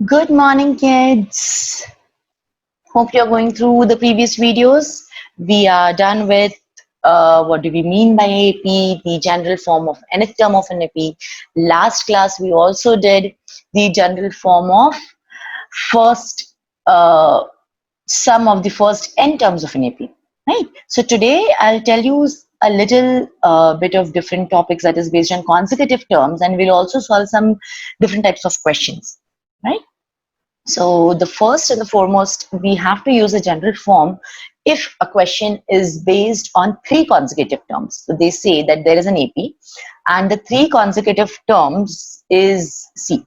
Good morning, kids. Hope you're going through the previous videos. We are done with what do we mean by AP, the general form of nth term of an AP. Last class, we also did the general form of first sum of the first n terms of an AP. Right. So today, I'll tell you a little bit of different topics that is based on consecutive terms, and we'll also solve some different types of questions. Right. So the first and the foremost, we have to use a general form if a question is based on three consecutive terms. So they say that there is an AP and the three consecutive terms is, see,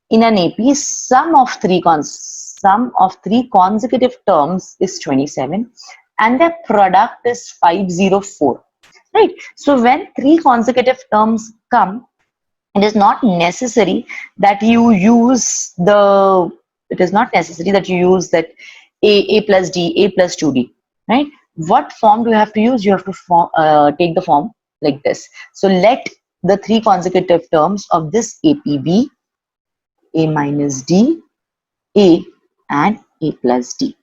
in an AP, sum of three consecutive terms is 27 and the product is 504. Right. So when three consecutive terms come, it is not necessary that you use the it is not necessary that you use that a plus d, a plus 2d, right? What form do you have to use? You have to take the form like this. So let the three consecutive terms of this AP be a minus d, a, and a plus d.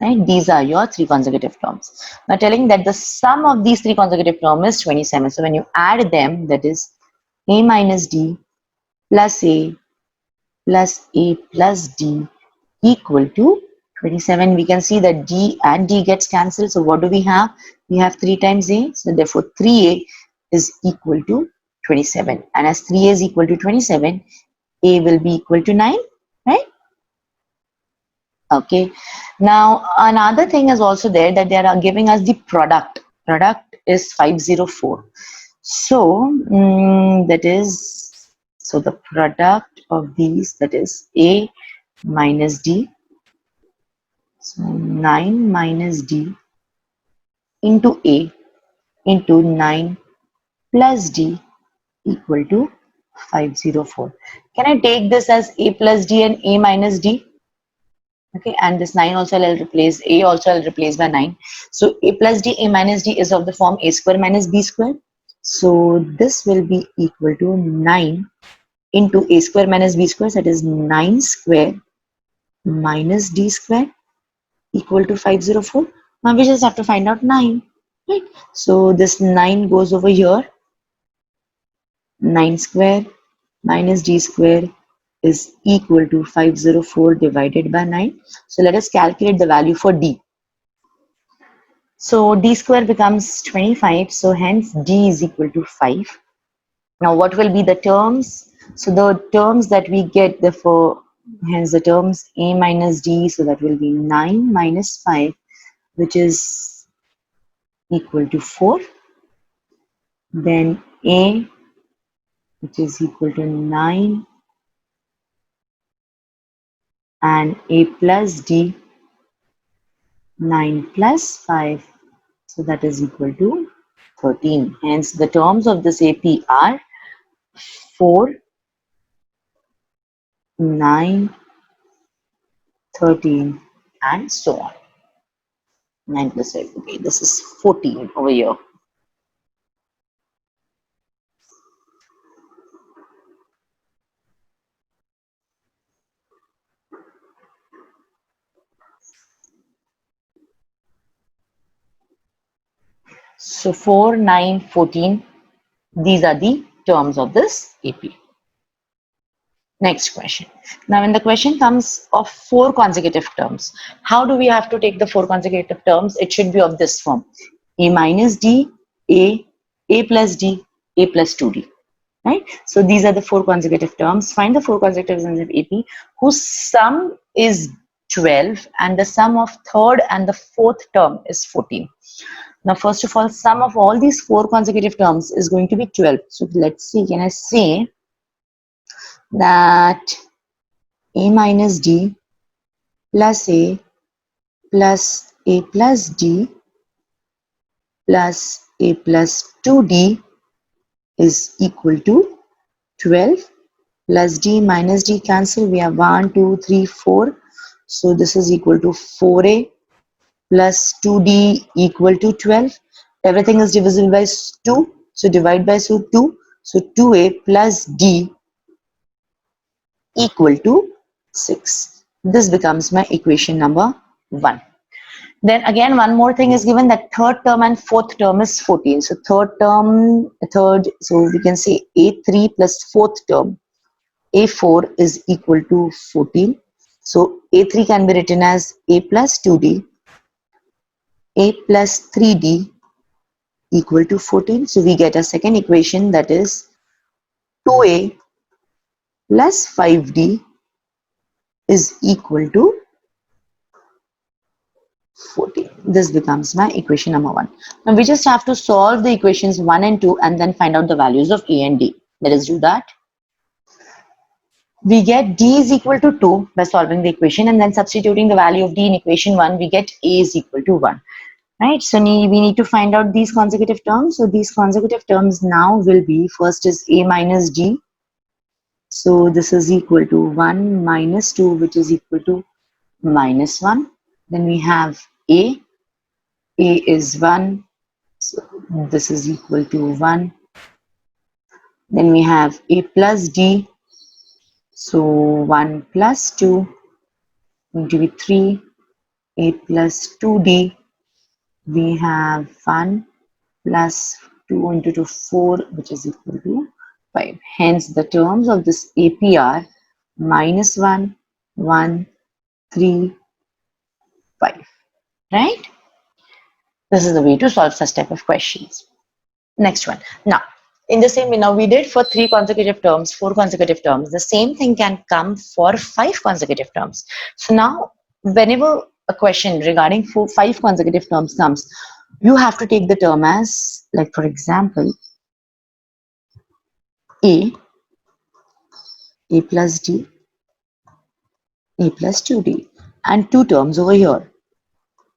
Right? These are your three consecutive terms. Now telling that the sum of these three consecutive terms is 27. So when you add them, that is a minus d plus a plus a plus d equal to 27. We can see that d and d gets cancelled. So what do we have? We have 3 times a. So therefore 3a is equal to 27. And as 3a is equal to 27, a will be equal to 9, right? Okay. Now another thing is also there that they are giving us the product. Product is 504. So that is, so the product of these, that is a minus d, so 9 minus d into a into 9 plus d equal to 504. Can I take this as a plus d and a minus d? Okay, and this 9 also I'll replace, a also I'll replace by 9. So a plus d, a minus d is of the form a square minus b square. So this will be equal to 9 into a square minus b square, that is 9 square minus d square equal to 504. Now we just have to find out 9, right? So this 9 goes over here. 9 square minus d square is equal to 504 divided by 9. So let us calculate the value for d. So d square becomes 25. So hence d is equal to 5. Now what will be the terms? So the terms that we get, therefore, hence the terms a minus d, so that will be 9 minus 5, which is equal to 4. Then a, which is equal to 9, and a plus d, 9 plus 5, so that is equal to 13. Hence the terms of this AP are 4, 9, 13, and so on. 9 plus 5, okay, this is 14 over here. So 4, 9, 14, these are the terms of this AP. Next question. Now when the question comes of 4 consecutive terms, how do we have to take the 4 consecutive terms? It should be of this form: a minus d, a plus d, a plus 2d. Right? So these are the 4 consecutive terms. Find the 4 consecutive terms of AP whose sum is 12 and the sum of third and the fourth term is 14. Now first of all, sum of all these 4 consecutive terms is going to be 12. So let's see, can I say that a minus d plus a plus a plus d plus a plus 2d is equal to 12 plus d minus d cancel. We have 1, 2, 3, 4. So this is equal to 4a plus 2d equal to 12. Everything is divisible by 2. So divide by 2. So 2a plus d equal to 6. This becomes my equation number 1. Then again, one more thing is given, that third term and fourth term is 14. So so we can say A3 plus fourth term, A4 is equal to 14. So A3 can be written as A plus 2D, A plus 3D equal to 14. So we get a second equation, that is 2A plus 5D is equal to 14. This becomes my equation number 1. Now we just have to solve the equations 1 and 2 and then find out the values of A and D. Let us do that. We get D is equal to 2 by solving the equation, and then substituting the value of D in equation 1, we get A is equal to 1. Right? So we need to find out these consecutive terms. So these consecutive terms now will be, first is A minus D. So this is equal to 1 minus 2, which is equal to minus 1. Then we have A. A is 1. So this is equal to 1. Then we have A plus D. So 1 plus 2 going to be 3. A plus 2D. We have 1 plus 2 into 2, 4, which is equal to 5. Hence, the terms of this AP are minus 1, 1, 3, 5. Right? This is the way to solve such type of questions. Next one. Now, in the same way, now we did for 3 consecutive terms, 4 consecutive terms. The same thing can come for 5 consecutive terms. So now, whenever a question regarding 5 consecutive terms comes, you have to take the term as, like for example, A plus D, A plus 2D, and 2 terms over here,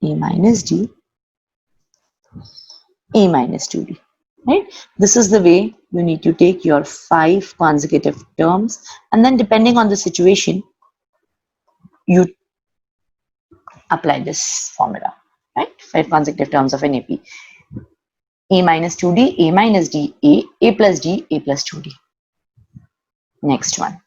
A minus D, A minus 2D. Right? This is the way you need to take your 5 consecutive terms, and then depending on the situation, you apply this formula. Right? 5 consecutive terms of an AP. A minus 2D, A minus D, A plus D, A plus 2D. Next one.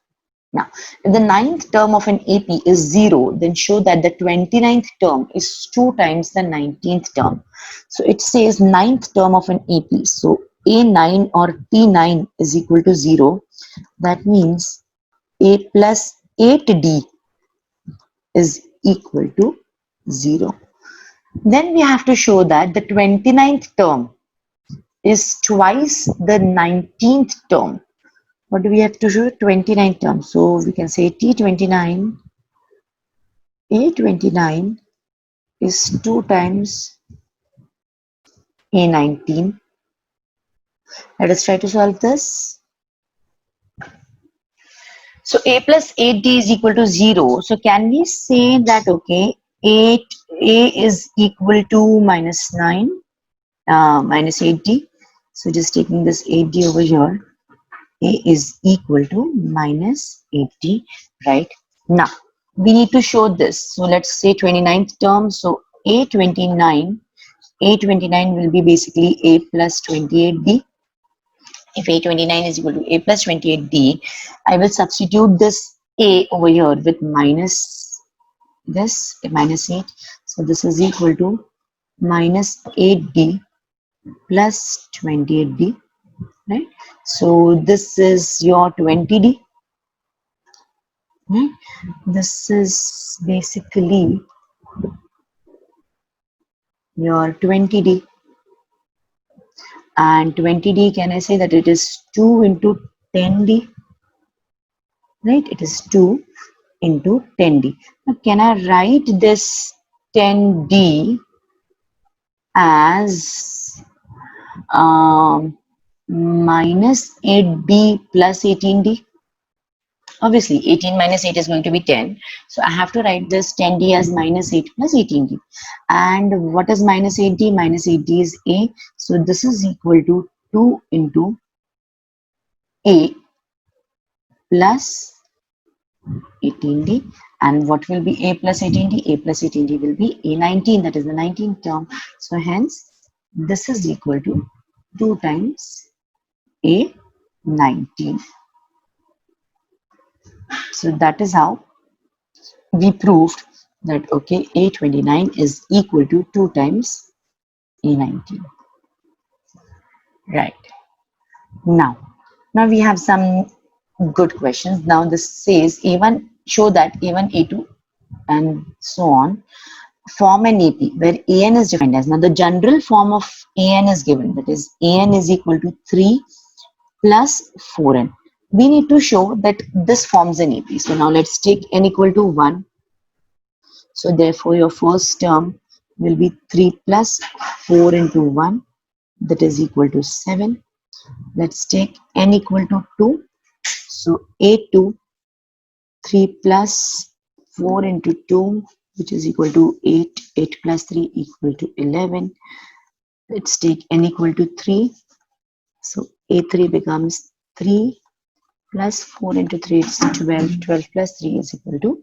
Now, if the 9th term of an AP is 0, then show that the 29th term is 2 times the 19th term. So it says 9th term of an AP. So A9 or T9 is equal to 0. That means A plus 8D is equal to 0. Then we have to show that the 29th term is twice the 19th term. What do we have to show? 29 terms. So we can say T29, A29 is 2 times A19. Let us try to solve this. So A plus 8D is equal to 0. So can we say that, okay, A is equal to minus 9, minus 8D. So just taking this 8D over here, A is equal to minus 8D, right? Now, we need to show this. So let's say 29th term. So A29 will be basically A plus 28D. If A29 is equal to A plus 28D, I will substitute this A over here with minus this, minus 8. So this is equal to minus 8D plus 28D, right? So this is your 20D. Right? This is basically your 20D. And 20D, can I say that it is 2 into 10D? Right? It is 2 into 10D. Now, can I write this 10D as minus 8D plus 18D? Obviously, 18 minus 8 is going to be 10. So I have to write this 10D as minus 8 plus 18D. And what is minus 8D? Minus 8D is A. So this is equal to 2 into A plus 18D. And what will be A plus 18D? A plus 18D will be A19. That is the 19th term. So hence, this is equal to 2 times A19. So that is how we proved that okay, A29 is equal to 2 times A19. Right. Now we have some good questions. Now this says even show that even A2 and so on form an AP where AN is defined as, now the general form of AN is given, that is AN is equal to 3 plus 4N. We need to show that this forms an AP. So now let's take N equal to 1. So therefore your first term will be 3 plus 4 into 1, that is equal to 7. Let's take N equal to 2. So A2, 3 plus 4 into 2, which is equal to 8. 8 plus 3 equal to 11. Let's take N equal to 3. So A3 becomes 3 plus 4 into 3 is 12. 12 plus 3 is equal to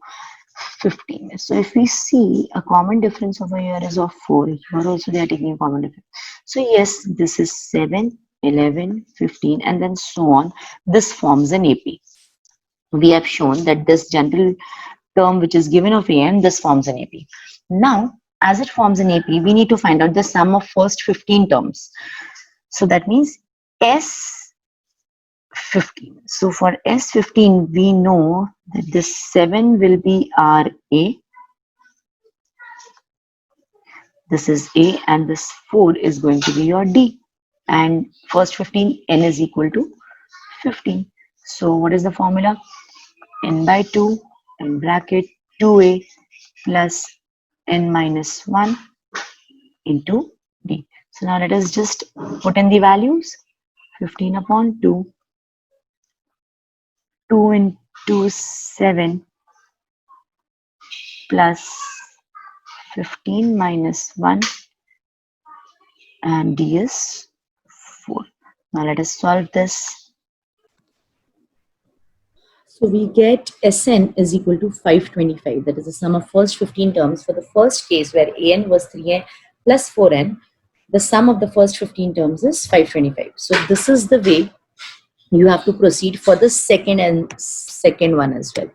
15. So if we see a common difference over here is of 4, here also they are taking a common difference. So yes, this is 7, 11, 15 and then so on. This forms an AP. We have shown that this general term which is given of AN, this forms an AP. Now, as it forms an AP, we need to find out the sum of first 15 terms. So that means S15. So for S15, we know that this 7 will be our A. This is A and this 4 is going to be your D. And first 15, N is equal to 15. So what is the formula? N by 2 in bracket 2A plus N minus 1 into D. So now let us just put in the values. 15 upon 2, 2 into 7 plus 15 minus 1 and D is 4. Now let us solve this. So we get Sn is equal to 525. That is the sum of first 15 terms. For the first case where An was 3n plus 4n, the sum of the first 15 terms is 525. So this is the way you have to proceed for the second one as well.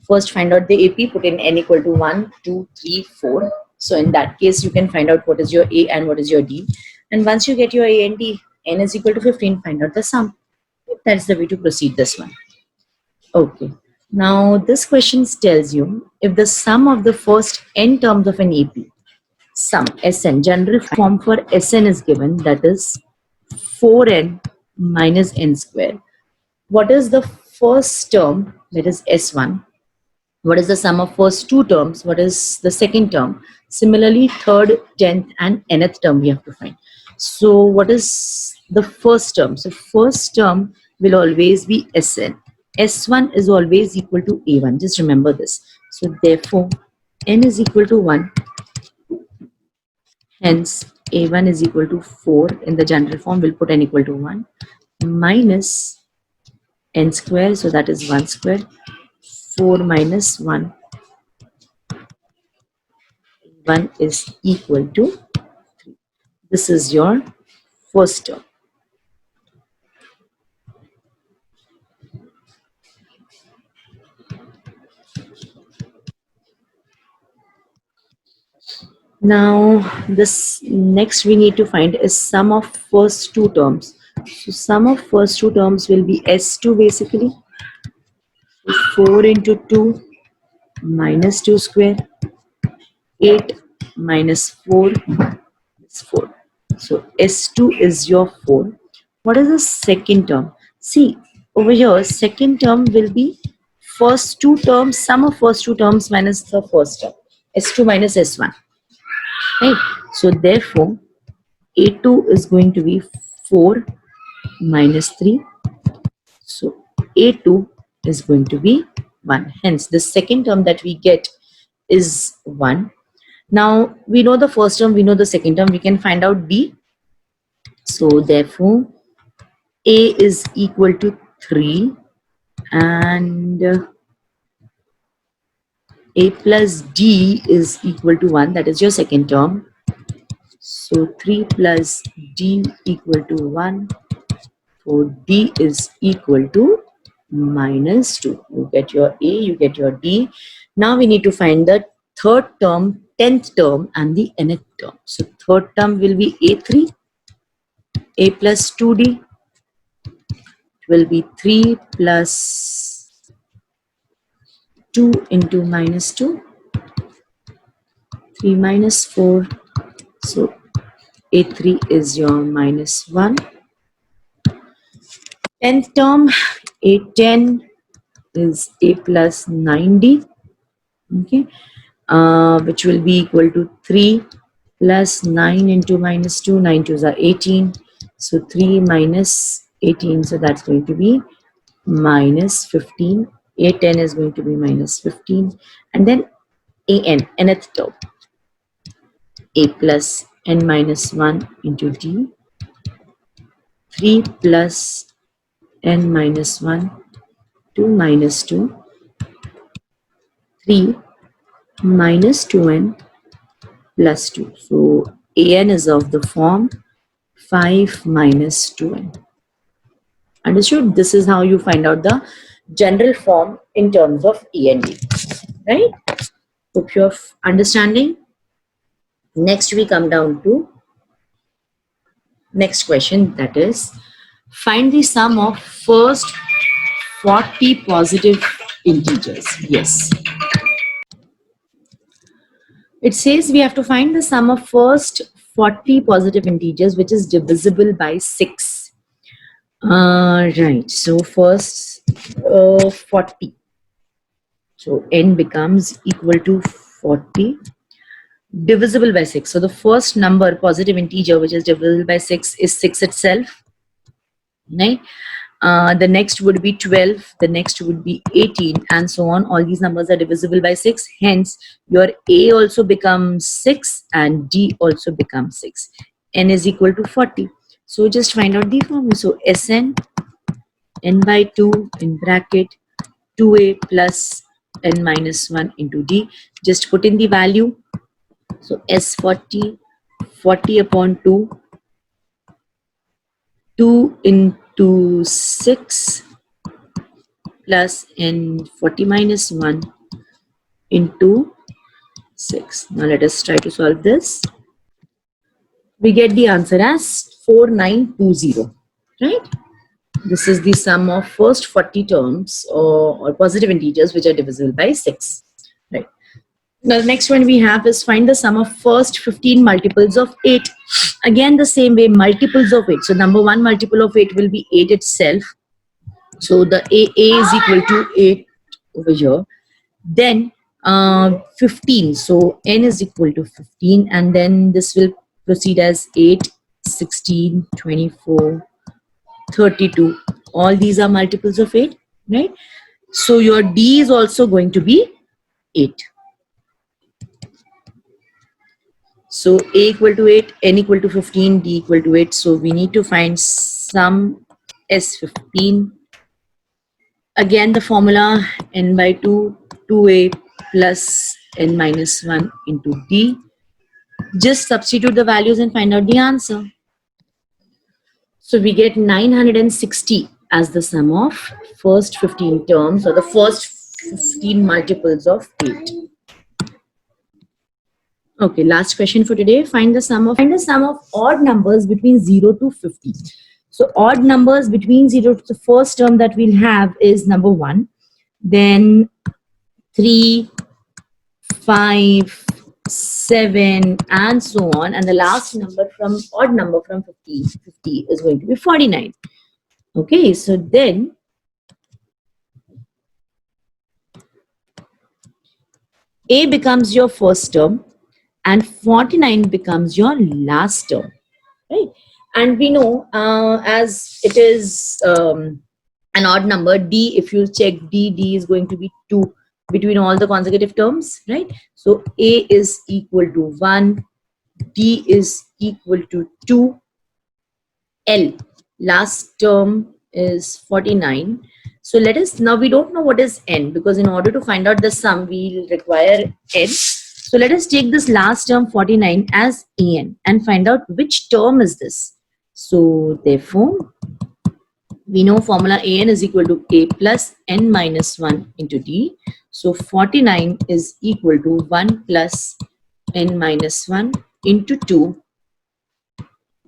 First find out the AP, put in n equal to 1, 2, 3, 4. So in that case, you can find out what is your A and what is your D. And once you get your A and D, n is equal to 15, find out the sum. That's the way to proceed this one. Okay. Now this question tells you if the sum of the first n terms of an AP, sum Sn, general form for Sn is given, that is 4n minus n square. What is the first term, that is S1? What is the sum of first two terms? What is the second term? Similarly, third, 10th and nth term we have to find. So what is the first term? So first term will always be Sn. S1 is always equal to A1. Just remember this. So therefore, n is equal to 1. Hence, A1 is equal to 4. In the general form, we'll put n equal to 1 minus n square. So that is 1 square. 4 minus 1. 1 is equal to 3. This is your first term. Now, this next we need to find is sum of first two terms. So, sum of first two terms will be S2 basically. So 4 into 2 minus 2 square. 8 minus 4 is 4. So, S2 is your 4. What is the second term? See, over here, second term will be first two terms, sum of first two terms minus the first term. S2 minus S1. Right? So therefore, A2 is going to be 4 minus 3. So A2 is going to be 1. Hence, the second term that we get is 1. Now, we know the first term, we know the second term. We can find out D. So therefore, A is equal to 3 and A plus D is equal to 1. That is your second term. So 3 plus D equal to 1. So D is equal to minus 2. You get your A, you get your D. Now we need to find the third term, 10th term, and the nth term. So third term will be A3, A plus 2D will be 3 plus 2 into minus 2, 3 minus 4. So A3 is your minus 1. 10th term, A10 is A plus 9D, okay, which will be equal to 3 plus 9 into minus 2, 9 2s are 18, so 3 minus 18, so that's going to be minus 15, A10 is going to be minus 15, and then nth term, A plus n minus 1 into D, 3 plus n minus 1, 2 minus 2, 3 minus 2n plus 2. So an is of the form 5 minus 2n. Understood? This is how you find out the general form in terms of A and D. Right? Hope you're understanding. Next we come down to next question, that is find the sum of first 40 positive integers. Yes. It says we have to find the sum of first 40 positive integers which is divisible by 6. Right. So first 40. So n becomes equal to 40 divisible by 6. So the first number, positive integer, which is divisible by 6 is 6 itself. Right? The next would be 12, the next would be 18, and so on. All these numbers are divisible by 6. Hence, your A also becomes 6 and D also becomes 6. N is equal to 40. So just find out the formula. So Sn, n by 2 in bracket 2A plus n minus 1 into D. Just put in the value. So S40, 40 upon 2, 2 into 6 plus n 40 minus 1 into 6. Now let us try to solve this. We get the answer as 4920, right? This is the sum of first 40 terms or positive integers which are divisible by 6, right? Now the next one we have is find the sum of first 15 multiples of 8. Again the same way, multiples of 8. So number 1 multiple of 8 will be 8 itself. So the A is equal to 8 over here. Then 15. So n is equal to 15, and then this will proceed as 8, 16, 24, 32. All these are multiples of 8, right? So your D is also going to be 8. So A equal to 8, N equal to 15, D equal to 8. So we need to find sum S15. Again the formula n by 2, 2A plus n minus 1 into D. Just substitute the values and find out the answer. So we get 960 as the sum of first 15 terms or the first 15 multiples of 8. Okay, last question for today. Find the sum of odd numbers between 0 to 50. So odd numbers between 0 to the first term that we'll have is number 1, then 3, 5, 7, and so on. And the last number from odd number from 50 is going to be 49. Okay, so then A becomes your first term and 49 becomes your last term, right? And we know as it is an odd number, D, if you check D is going to be 2 between all the consecutive terms, right? So A is equal to 1, D is equal to 2, L, last term is 49. So let us, now we don't know what is N, because in order to find out the sum, we'll require N. So let us take this last term 49 as AN and find out which term is this. So therefore, we know formula AN is equal to A plus N minus 1 into D. So 49 is equal to 1 plus n minus 1 into 2.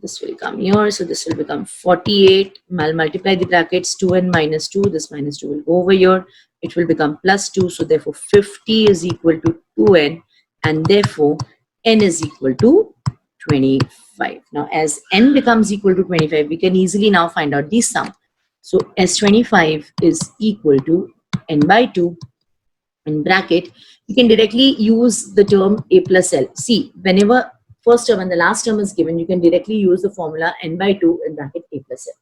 This will come here, so this will become 48. I'll multiply the brackets, 2n minus 2. This minus 2 will go over here. It will become plus 2. So therefore 50 is equal to 2n, and therefore n is equal to 25. Now as n becomes equal to 25, we can easily now find out the sum. So S25 is equal to n by 2 in bracket. You can directly use the term a plus l. See, whenever first term and the last term is given, you can directly use the formula n by 2 in bracket a plus l.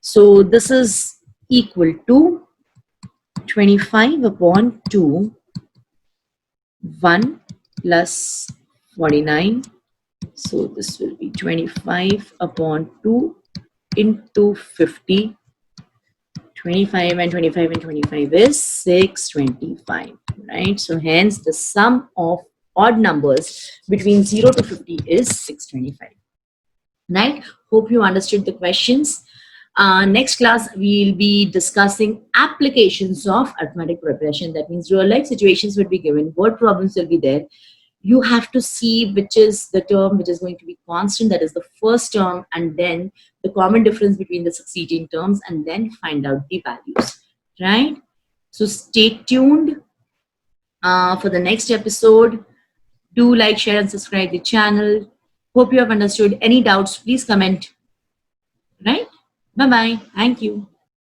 So this is equal to 25 upon 2, 1 plus 49. So this will be 25 upon 2 into 50. 25 and 25 and 25 is 625, right? So hence the sum of odd numbers between 0 to 50 is 625, right? Hope you understood the questions. Next class, we'll be discussing applications of arithmetic progression. That means real life situations will be given, word problems will be there. You have to see which is the term which is going to be constant, that is the first term, and then the common difference between the succeeding terms, and then find out the values, right? So stay tuned for the next episode. Do like, share, and subscribe the channel. Hope you have understood. Any doubts, please comment, right? Bye-bye. Thank you.